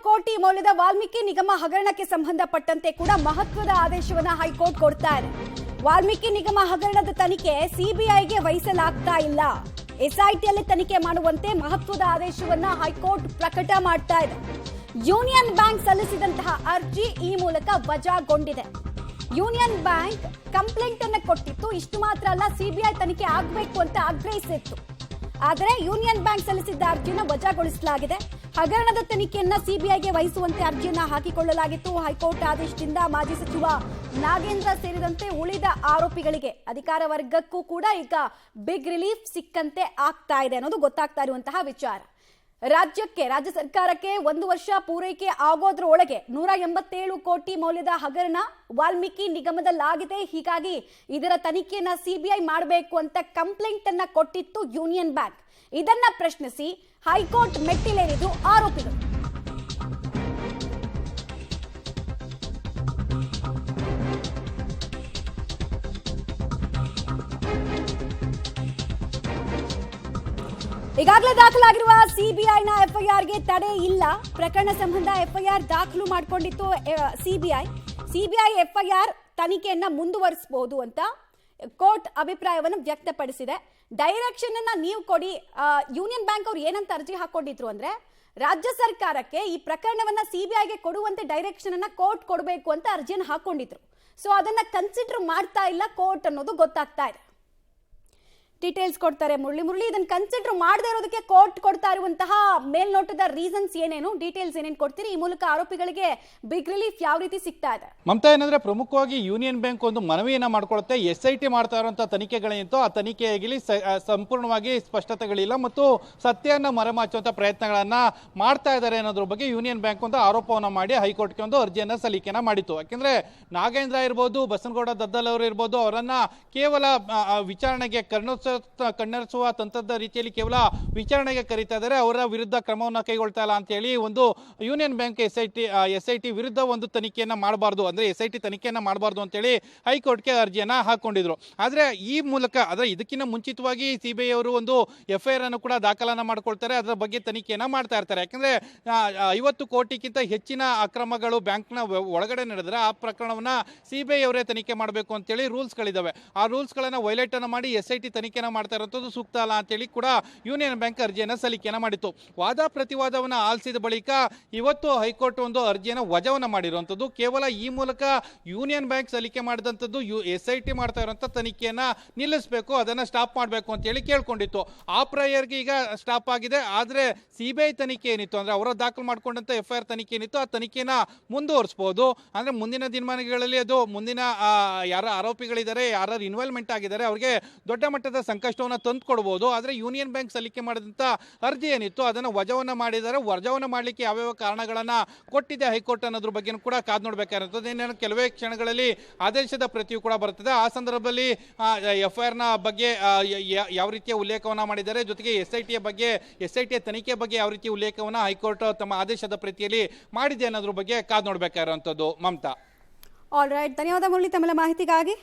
ಕೋಟಿ ಮೌಲ್ಯದ ವಾಲ್ಮೀಕಿ ನಿಗಮ ಹಗರಣಕ್ಕೆ ಸಂಬಂಧಪಟ್ಟಂತೆ ಕೂಡ ಮಹತ್ವದ ಆದೇಶವನ್ನ ಹೈಕೋರ್ಟ್ ಕೊಡ್ತಾ ಇದೆ. ವಾಲ್ಮೀಕಿ ನಿಗಮ ಹಗರಣದ ತನಿಖೆ ಸಿಬಿಐಗೆ ವಹಿಸಲಾಗ್ತಾ ಇಲ್ಲ. ಎಸ್ಐಟಿಯಲ್ಲಿ ತನಿಖೆ ಮಾಡುವಂತೆ ಮಹತ್ವದ ಆದೇಶವನ್ನ ಹೈಕೋರ್ಟ್ ಪ್ರಕಟ ಮಾಡ್ತಾ ಇದೆ. ಯೂನಿಯನ್ ಬ್ಯಾಂಕ್ ಸಲ್ಲಿಸಿದಂತಹ ಅರ್ಜಿ ಈ ಮೂಲಕ ವಜಾಗೊಂಡಿದೆ. ಯೂನಿಯನ್ ಬ್ಯಾಂಕ್ ಕಂಪ್ಲೇಂಟ್ ಅನ್ನು ಕೊಟ್ಟಿತ್ತು. ಇಷ್ಟು ಮಾತ್ರ ಅಲ್ಲ, ಸಿಬಿಐ ತನಿಖೆ ಆಗಬೇಕು ಅಂತ ಆಗ್ರಹಿಸಿತ್ತು. ಆದರೆ ಯೂನಿಯನ್ ಬ್ಯಾಂಕ್ ಸಲ್ಲಿಸಿದ್ದ ಅರ್ಜಿಯನ್ನು ವಜಾಗೊಳಿಸಲಾಗಿದೆ. ಹಗರಣದ ತನಿಖೆಯನ್ನ ಸಿಬಿಐಗೆ ವಹಿಸುವಂತೆ ಅರ್ಜಿಯನ್ನ ಹಾಕಿಕೊಳ್ಳಲಾಗಿತ್ತು. ಹೈಕೋರ್ಟ್ ಆದೇಶದಿಂದ ಮಾಜಿ ಸಚಿವ ನಾಗೇಂದ್ರ ಸೇರಿದಂತೆ ಉಳಿದ ಆರೋಪಿಗಳಿಗೆ, ಅಧಿಕಾರ ವರ್ಗಕ್ಕೂ ಕೂಡ ಈಗ ಬಿಗ್ ರಿಲೀಫ್ ಸಿಕ್ಕಂತೆ ಆಗ್ತಾ ಇದೆ ಅನ್ನೋದು ಗೊತ್ತಾಗ್ತಾ ಇರುವಂತಹ ವಿಚಾರ. ರಾಜ್ಯ ಸರ್ಕಾರಕ್ಕೆ 1 ವರ್ಷ ಪೂರೈಕೆ ಆಗೋದ್ರ ಒಳಗೆ 187 ಕೋಟಿ ಮೌಲ್ಯದ ಹಗರಣ ವಾಲ್ಮೀಕಿ ನಿಗಮದಲ್ಲಾಗಿದೆ. ಹೀಗಾಗಿ ಇದರ ತನಿಖೆಯನ್ನ ಸಿಬಿಐ ಮಾಡಬೇಕು ಅಂತ ಕಂಪ್ಲೇಂಟ್ ಅನ್ನ ಕೊಟ್ಟಿತ್ತು ಯೂನಿಯನ್ ಬ್ಯಾಂಕ್. ಇದನ್ನ ಪ್ರಶ್ನಿಸಿ ಹೈಕೋರ್ಟ್ ಮೆಟ್ಟಿಲೇರಿದ್ದು ಆರೋಪಿಗಳು. ಈಗಾಗಲೇ ದಾಖಲಾಗಿರುವ ಸಿಬಿಐನ ಎಫ್ಐಆರ್ಗೆ ತಡೆ ಇಲ್ಲ. ಪ್ರಕರಣ ಸಂಬಂಧ ಎಫ್ಐಆರ್ ದಾಖಲು ಮಾಡಿಕೊಂಡಿತ್ತು ಸಿಬಿಐ ಎಫ್ಐಆರ್ ತನಿಖೆಯನ್ನ ಮುಂದುವರಿಸಬಹುದು ಅಂತ ಕೋರ್ಟ್ ಅಭಿಪ್ರಾಯವನ್ನು ವ್ಯಕ್ತಪಡಿಸಿದೆ. ಡೈರೆಕ್ಷನ್ ಅನ್ನ ನೀವು ಕೊಡಿ. ಯೂನಿಯನ್ ಬ್ಯಾಂಕ್ ಅವರು ಏನಂತ ಅರ್ಜಿ ಹಾಕೊಂಡಿದ್ರು ಅಂದ್ರೆ, ರಾಜ್ಯ ಸರ್ಕಾರಕ್ಕೆ ಈ ಪ್ರಕರಣವನ್ನ ಸಿಬಿಐಗೆ ಕೊಡುವಂತೆ ಡೈರೆಕ್ಷನ್ ಅನ್ನ ಕೋರ್ಟ್ ಕೊಡಬೇಕು ಅಂತ ಅರ್ಜಿಯನ್ನು ಹಾಕೊಂಡಿದ್ರು. ಸೊ ಅದನ್ನ ಕನ್ಸಿಡರ್ ಮಾಡ್ತಾ ಇಲ್ಲ ಕೋರ್ಟ್ ಅನ್ನೋದು ಗೊತ್ತಾಗ್ತಾ ಇದೆ. ಡೀಟೇಲ್ಸ್ ಕೊಡ್ತಾರೆ ಮುರಳಿ. ಇದನ್ನ ಕನ್ಸಿಡರ್ ಮಾಡದೇ ಇರೋದಕ್ಕೆ ಕೋರ್ಟ್ ಕೊಡ್ತಾ ಇರುವಂತಹ ಮೇಲ್ನೋಟದ ರೀಸನ್ಸ್ ಏನೇನು, ಡೀಟೇಲ್ಸ್ ಏನೇನು ಕೊಡ್ತೀರಿ? ಈ ಮೂಲಕ ಆರೋಪಿಗಳಿಗೆ ಬಿಗ್ ರಿಲೀಫ್ ಯಾವ ರೀತಿ ಸಿಗ್ತಾ ಇದೆ? ಮಮತಾ, ಏನಂದ್ರೆ ಪ್ರಮುಖವಾಗಿ ಯೂನಿಯನ್ ಬ್ಯಾಂಕ್ ಒಂದು ಮನವಿಯನ್ನ ಮಾಡ್ಕೊಳುತ್ತೆ. SIT ಮಾಡ್ತಾ ಇರುವಂತಹ ತನಿಖೆಗಳೇನಿತ್ತು ಆ ತನಿಖೆಯಾಗಿ ಸಂಪೂರ್ಣವಾಗಿ ಸ್ಪಷ್ಟತೆಗಳಿಲ್ಲ ಮತ್ತು ಸತ್ಯನ ಮರೆಮಾಚುವಂತ ಪ್ರಯತ್ನಗಳನ್ನ ಮಾಡ್ತಾ ಇದ್ದಾರೆ ಅನ್ನೋದ್ರ ಬಗ್ಗೆ ಯೂನಿಯನ್ ಬ್ಯಾಂಕ್ ಒಂದು ಆರೋಪವನ್ನ ಮಾಡಿ ಹೈಕೋರ್ಟ್ಗೆ ಒಂದು ಅರ್ಜಿಯನ್ನ ಸಲ್ಲಿಕೆಯನ್ನ ಮಾಡಿತ್ತು. ಯಾಕೆಂದ್ರೆ ನಾಗೇಂದ್ರ ಇರ್ಬೋದು, ಬಸನಗೌಡ ದದ್ದಲ್ ಅವರು ಇರ್ಬೋದು, ಅವರನ್ನ ಕೇವಲ ವಿಚಾರಣೆಗೆ ಕಣ್ಣರಿಸುವ ತಂತ್ರದ ರೀತಿಯಲ್ಲಿ ಕೇವಲ ವಿಚಾರಣೆಗೆ ಕರೀತಾ ಇದ್ದಾರೆ. ಅವರ ವಿರುದ್ಧ ಕ್ರಮವನ್ನು ಕೈಗೊಳ್ತಾ ಇಲ್ಲ ಅಂತ ಹೇಳಿ ಒಂದು ಯೂನಿಯನ್ ಬ್ಯಾಂಕ್ SIT ವಿರುದ್ಧ ಒಂದು ತನಿಖೆಯನ್ನ ಮಾಡಬಾರ್ದು, ಅಂದ್ರೆ SIT ತನಿಖೆಯನ್ನ ಮಾಡಬಾರ್ದು ಅಂತ ಹೇಳಿ ಹೈಕೋರ್ಟ್ಗೆ ಅರ್ಜಿಯನ್ನ ಹಾಕೊಂಡಿದ್ರು. ಆದ್ರೆ ಈ ಮೂಲಕ, ಅಂದ್ರೆ ಇದಕ್ಕಿಂತ ಮುಂಚಿತವಾಗಿ ಸಿಬಿಐ ಅವರು ಒಂದು FIR ಅನ್ನು ಕೂಡ ದಾಖಲನ್ನ ಮಾಡ್ಕೊಳ್ತಾರೆ. ಅದರ ಬಗ್ಗೆ ತನಿಖೆಯನ್ನ ಮಾಡ್ತಾ ಇರ್ತಾರೆ. ಯಾಕಂದ್ರೆ 50 ಕೋಟಿಗಿಂತ ಹೆಚ್ಚಿನ ಅಕ್ರಮಗಳು ಬ್ಯಾಂಕ್ನ ಒಳಗಡೆ ನಡೆದ್ರೆ ಆ ಪ್ರಕರಣವನ್ನ ಸಿಬಿಐ ಅವರೇ ತನಿಖೆ ಮಾಡಬೇಕು ಅಂತ ಹೇಳಿ ರೂಲ್ಸ್ ಗಳಿದಾವೆ. ಆ ರೂಲ್ಸ್ ಗಳನ್ನ ವೈಲೇಟ್ ಅನ್ನ ಮಾಡಿ SIT ತನಿಖೆನ ಮಾಡ್ತಾ ಇರೋದು ಸೂಕ್ತ ಅಲ್ಲ ಅಂತ ಹೇಳಿ ಕೂಡ ಯೂನಿಯನ್ ಬ್ಯಾಂಕ್ ಅರ್ಜಿಯನ್ನ ಸಲ್ಲಿಕೆಯನ್ನ ಮಾಡಿತ್ತು. ವಾದ ಪ್ರತಿವಾದವನ್ನ ಆಲಿಸಿದ ಬಳಿಕ ಇವತ್ತು ಹೈಕೋರ್ಟ್ ಒಂದು ಅರ್ಜಿಯನ್ನ ವಜಾವನ್ನ ಮಾಡಿರುವಂತದ್ದು. ಕೇವಲ ಈ ಮೂಲಕ ಯೂನಿಯನ್ ಬ್ಯಾಂಕ್ ಸಲ್ಲಿಕೆ ಮಾಡಿದಂಥದ್ದು SIT ಮಾಡ್ತಾ ಇರುವಂತ ತನಿಖೆಯನ್ನ ನಿಲ್ಲಿಸಬೇಕು, ಅದನ್ನ ಸ್ಟಾಪ್ ಮಾಡಬೇಕು ಅಂತ ಹೇಳಿ ಕೇಳ್ಕೊಂಡಿತ್ತು. ಆ ಪ್ರೇಯರ್ಗೆ ಈಗ ಸ್ಟಾಪ್ ಆಗಿದೆ. ಆದ್ರೆ ಸಿಬಿಐ ತನಿಖೆ ಏನಿತ್ತು, ಅಂದ್ರೆ ಅವರ ದಾಖಲು ಮಾಡ್ಕೊಂಡಂತ FIR ತನಿಖೆ ಏನಿತ್ತು ಆ ತನಿಖೆನ ಮುಂದುವರಿಸಬಹುದು. ಅಂದ್ರೆ ಮುಂದಿನ ದಿನಮಾನಗಳಲ್ಲಿ ಅದು ಮುಂದಿನ ಯಾರ ಆರೋಪಿಗಳಿದ್ದಾರೆ, ಯಾರು ಇನ್ವಾಲ್ವ್ಮೆಂಟ್ ಆಗಿದ್ದಾರೆ ಅವರಿಗೆ ದೊಡ್ಡ ಮಟ್ಟದ ಸಂಕಷ್ಟವನ್ನು ತಂದು ಕೊಡಬಹುದು. ಆದರೆ ಯೂನಿಯನ್ ಬ್ಯಾಂಕ್ ಸಲ್ಲಿಕೆ ಮಾಡಿದಂಥ ಅರ್ಜಿ ಏನಿತ್ತು ಅದನ್ನು ವಜಾವನ್ನ ಮಾಡಿದ್ದಾರೆ. ವಜಾವನ್ನ ಮಾಡಲಿಕ್ಕೆ ಯಾವ್ಯಾವ ಕಾರಣಗಳನ್ನ ಕೊಟ್ಟಿದೆ ಹೈಕೋರ್ಟ್ ಅನ್ನೋದ್ರ ಬಗ್ಗೆ ಕೂಡ ಕಾದು ನೋಡಬೇಕಾಗಿರುತ್ತದೆ. ಇನ್ನೇನು ಕೆಲವೇ ಕ್ಷಣಗಳಲ್ಲಿ ಆದೇಶದ ಪ್ರತಿಯೂ ಕೂಡ ಬರುತ್ತದೆ. ಆ ಸಂದರ್ಭದಲ್ಲಿ FIR ನ ಬಗ್ಗೆ ಯಾವ ರೀತಿಯ ಉಲ್ಲೇಖವನ್ನ ಮಾಡಿದ್ದಾರೆ, ಜೊತೆಗೆ SIT ತನಿಖೆ ಬಗ್ಗೆ ಯಾವ ರೀತಿಯ ಉಲ್ಲೇಖವನ್ನ ಹೈಕೋರ್ಟ್ ತಮ್ಮ ಆದೇಶದ ಪ್ರತಿಯಲ್ಲಿ ಮಾಡಿದೆ ಅನ್ನೋದ್ರ ಬಗ್ಗೆ ಕಾದು ನೋಡಬೇಕಾಗಿರುವಂತದ್ದು. ಮಮತಾ. ಆಲ್ ರೈಟ್, ಧನ್ಯವಾದ ಮುರಳಿ ತಮ್ಮ ಮಾಹಿತಿಗಾಗಿ.